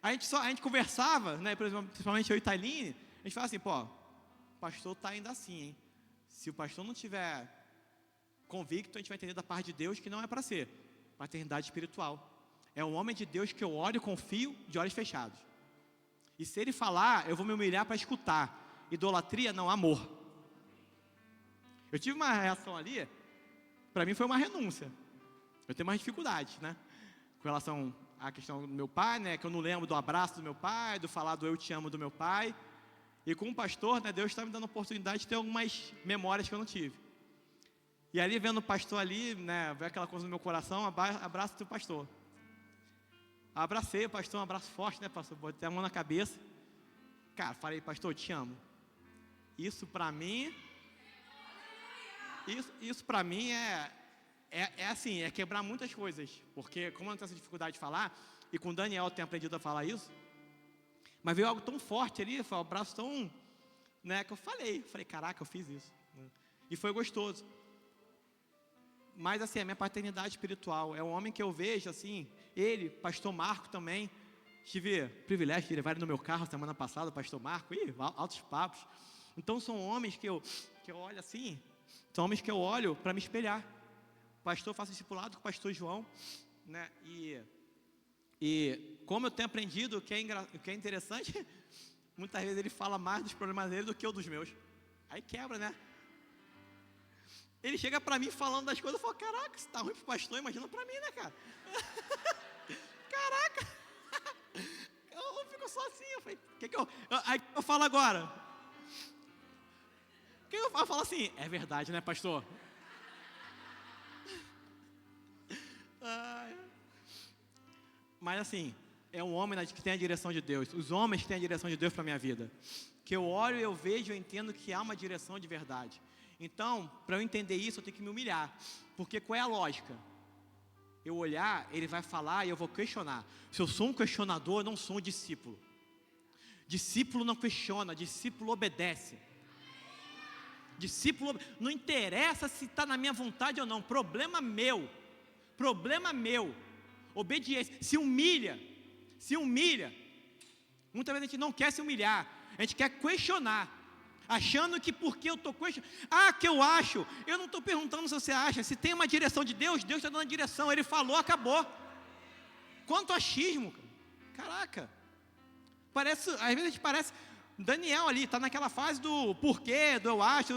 a gente conversava, né, principalmente eu e Tailine, a gente fala assim: o pastor está ainda assim, hein? Se o pastor não tiver convicto, a gente vai entender da parte de Deus que não é para ser paternidade espiritual. É um homem de Deus que eu oro e confio de olhos fechados. E se ele falar, eu vou me humilhar para escutar. Idolatria não, amor. Eu tive uma reação ali, para mim foi uma renúncia. Eu tenho mais dificuldade, né, com relação a questão do meu pai, né, que eu não lembro do abraço do meu pai, do falar do eu te amo do meu pai. E com o pastor, né, Deus está me dando a oportunidade de ter algumas memórias que eu não tive. E ali, vendo o pastor ali, né, ver aquela coisa no meu coração, abraço do pastor. Abracei o pastor, um abraço forte, né, pastor? Botei a mão na cabeça. Cara, falei: pastor, eu te amo. Isso para mim, isso para mim é assim, é quebrar muitas coisas, porque como eu não tenho essa dificuldade de falar, e com o Daniel eu tenho aprendido a falar isso, mas veio algo tão forte ali, foi um abraço tão, né, que eu falei, caraca, eu fiz isso, né? E foi gostoso. Mas assim, a minha paternidade espiritual, é um homem que eu vejo assim, ele, pastor Marco também, tive privilégio de levar ele no meu carro semana passada, pastor Marco, altos papos. Então são homens que eu olho assim, são homens que eu olho para me espelhar. Pastor, eu faço discipulado com o pastor João, né? E como eu tenho aprendido, o que é interessante, muitas vezes ele fala mais dos problemas dele do que eu dos meus. Aí quebra, né? Ele chega pra mim falando das coisas, eu falo, caraca, se tá ruim pro pastor, imagina pra mim, né, cara? Caraca! Eu fico só assim, eu falei, aí eu falo agora? O que eu falo? Eu falo assim, é verdade, né, pastor? Mas assim, é um homem, né, que tem a direção de Deus. Os homens que têm a direção de Deus para a minha vida. Que eu olho, eu vejo, eu entendo que há uma direção de verdade. Então, para eu entender isso, eu tenho que me humilhar. Porque qual é a lógica? Eu olhar, ele vai falar e eu vou questionar. Se eu sou um questionador, eu não sou um discípulo. Discípulo não questiona, discípulo obedece. Discípulo, não interessa se está na minha vontade ou não, problema meu. Obediência, se humilha. Muitas vezes a gente não quer se humilhar, a gente quer questionar, achando que porque eu estou questionando, que eu acho, eu não estou perguntando se você acha, se tem uma direção de Deus, Deus está dando a direção, Ele falou, acabou. Quanto achismo, caraca, às vezes a gente parece, Daniel ali, está naquela fase do porquê, do eu acho,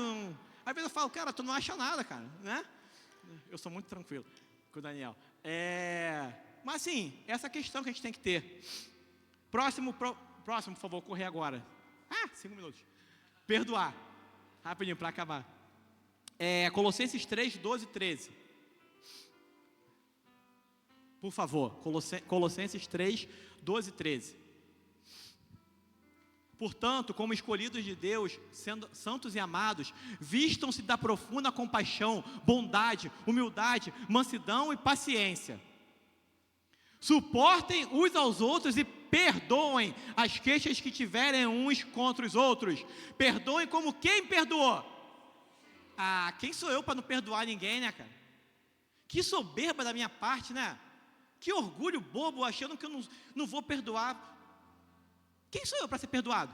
às vezes eu falo, cara, tu não acha nada, cara, né? Eu sou muito tranquilo com o Daniel, mas assim, essa questão que a gente tem que ter. Próximo, por favor, correr agora. 5 minutos. Perdoar. Rapidinho, para acabar. Colossenses 3, 12 e 13. Por favor, Colossenses 3, 12 e 13. Portanto, como escolhidos de Deus, sendo santos e amados, vistam-se da profunda compaixão, bondade, humildade, mansidão e paciência. Suportem uns aos outros e perdoem as queixas que tiverem uns contra os outros. Perdoem como quem perdoou? Quem sou eu para não perdoar ninguém, né, cara? Que soberba da minha parte, né? Que orgulho bobo, achando que eu não vou perdoar. Quem sou eu para ser perdoado?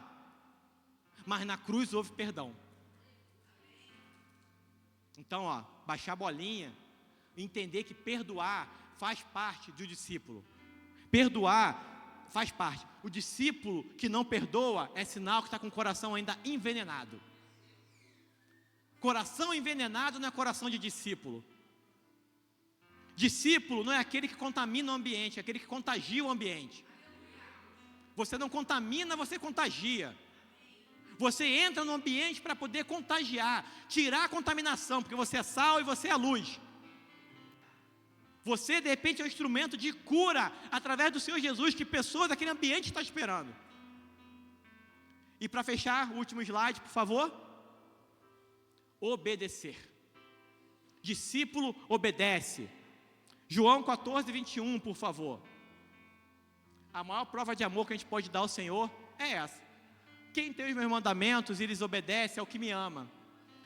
Mas na cruz houve perdão. Então, baixar a bolinha, entender que perdoar faz parte do discípulo. Perdoar faz parte. O discípulo que não perdoa é sinal que está com o coração ainda envenenado. Coração envenenado não é coração de discípulo. Discípulo não é aquele que contamina o ambiente, é aquele que contagia o ambiente. Você não contamina, você contagia. Você entra no ambiente para poder contagiar, tirar a contaminação, porque você é sal e você é luz. Você, de repente, é um instrumento de cura através do Senhor Jesus, que pessoas daquele ambiente estão esperando. E para fechar, o último slide, por favor. Obedecer. Discípulo obedece. João 14, 21, por favor. A maior prova de amor que a gente pode dar ao Senhor é essa. Quem tem os meus mandamentos e lhes obedece é o que me ama.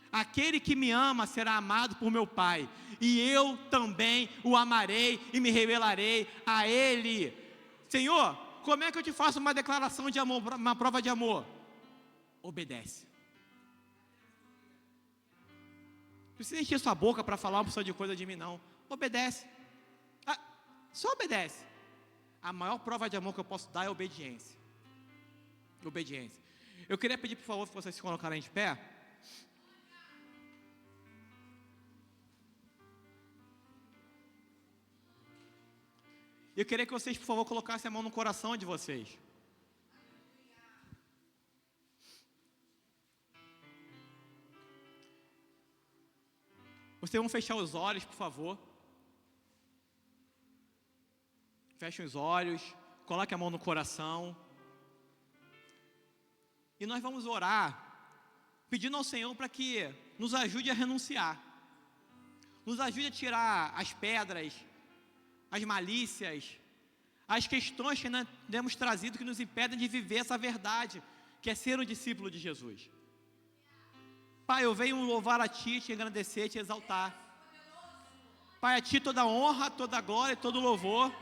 Aquele que me ama será amado por meu Pai, e eu também o amarei e me revelarei a Ele. Senhor, como é que eu te faço uma declaração de amor, uma prova de amor? Obedece. Não precisa encher sua boca para falar uma pessoa de coisa de mim, não. Obedece. Só obedece. A maior prova de amor que eu posso dar é obediência. Obediência. Eu queria pedir, por favor, que vocês se colocarem de pé. Eu queria que vocês, por favor, colocassem a mão no coração de vocês. Vocês vão fechar os olhos, por favor. Fechem os olhos, coloque a mão no coração. E nós vamos orar, pedindo ao Senhor para que nos ajude a renunciar. Nos ajude a tirar as pedras, as malícias, as questões que nós temos trazido que nos impedem de viver essa verdade, que é ser um discípulo de Jesus. Pai, eu venho louvar a Ti, Te engrandecer, Te exaltar. Pai, a Ti toda honra, toda glória e todo louvor,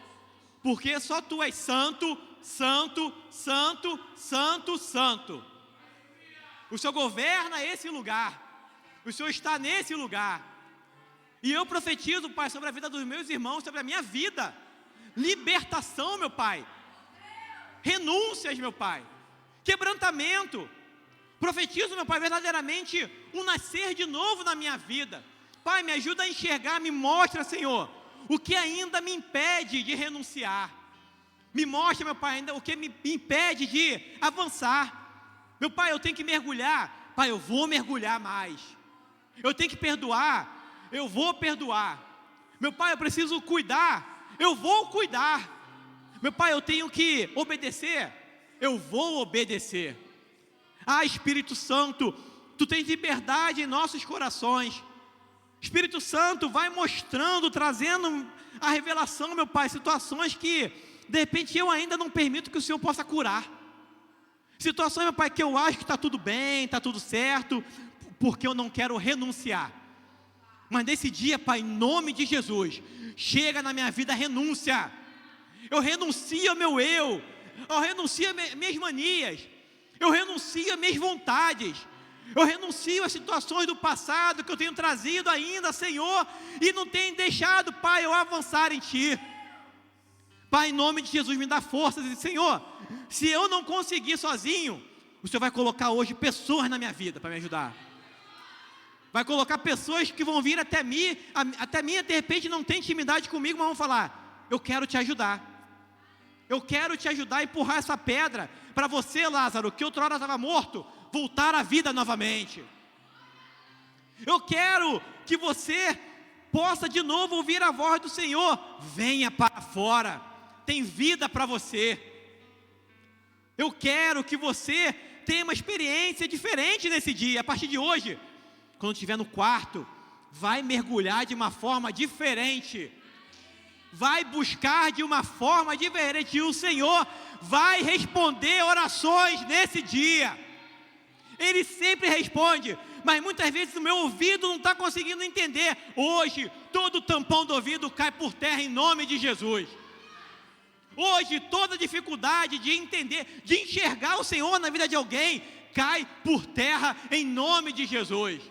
porque só Tu és santo, santo, santo, santo, santo. O Senhor governa esse lugar, o Senhor está nesse lugar. E eu profetizo, Pai, sobre a vida dos meus irmãos, sobre a minha vida, libertação, meu Pai, renúncias, meu Pai, quebrantamento, Profetizo, meu Pai, verdadeiramente um nascer de novo na minha vida. Pai, me ajuda a enxergar, me mostra, Senhor, o que ainda me impede de renunciar. Me mostra, meu Pai, ainda o que me impede de avançar. Meu Pai, eu tenho que mergulhar. Pai, eu vou mergulhar mais. Eu tenho que perdoar. Eu vou perdoar. Meu Pai, eu preciso cuidar. Eu vou cuidar. Meu Pai, eu tenho que obedecer. Eu vou obedecer. Ah, Espírito Santo, Tu tens liberdade em nossos corações. Espírito Santo, vai mostrando, trazendo a revelação, meu Pai, situações que, de repente, eu ainda não permito que o Senhor possa curar. Situações, meu Pai, que eu acho que está tudo bem, está tudo certo, porque eu não quero renunciar. Mas nesse dia, Pai, em nome de Jesus, chega na minha vida a renúncia. Eu renuncio ao meu eu renuncio às minhas manias, eu renuncio às minhas vontades, eu renuncio às situações do passado que eu tenho trazido ainda, Senhor, e não tenho deixado, Pai, eu avançar em Ti. Pai, em nome de Jesus, me dá forças e, Senhor, se eu não conseguir sozinho, o Senhor vai colocar hoje pessoas na minha vida para me ajudar. Vai colocar pessoas que vão vir até mim, de repente não tem intimidade comigo, mas vão falar: eu quero te ajudar. Eu quero te ajudar a empurrar essa pedra para você, Lázaro, que outrora estava morto, voltar à vida novamente. Eu quero que você possa de novo ouvir a voz do Senhor: venha para fora, tem vida para você. Eu quero que você tenha uma experiência diferente nesse dia. A partir de hoje, quando estiver no quarto, vai mergulhar de uma forma diferente. Vai buscar de uma forma diferente. E o Senhor vai responder orações nesse dia. Ele sempre responde, mas muitas vezes o meu ouvido não está conseguindo entender. Hoje, todo o tampão do ouvido cai por terra em nome de Jesus. Hoje, toda dificuldade de entender, de enxergar o Senhor na vida de alguém, cai por terra em nome de Jesus.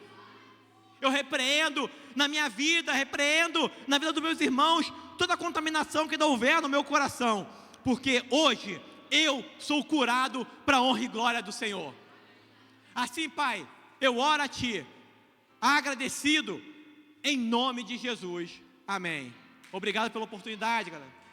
Eu repreendo na minha vida, repreendo na vida dos meus irmãos, toda a contaminação que não houver no meu coração, porque hoje eu sou curado para a honra e glória do Senhor. Assim, Pai, eu oro a Ti, agradecido, em nome de Jesus. Amém. Obrigado pela oportunidade, galera.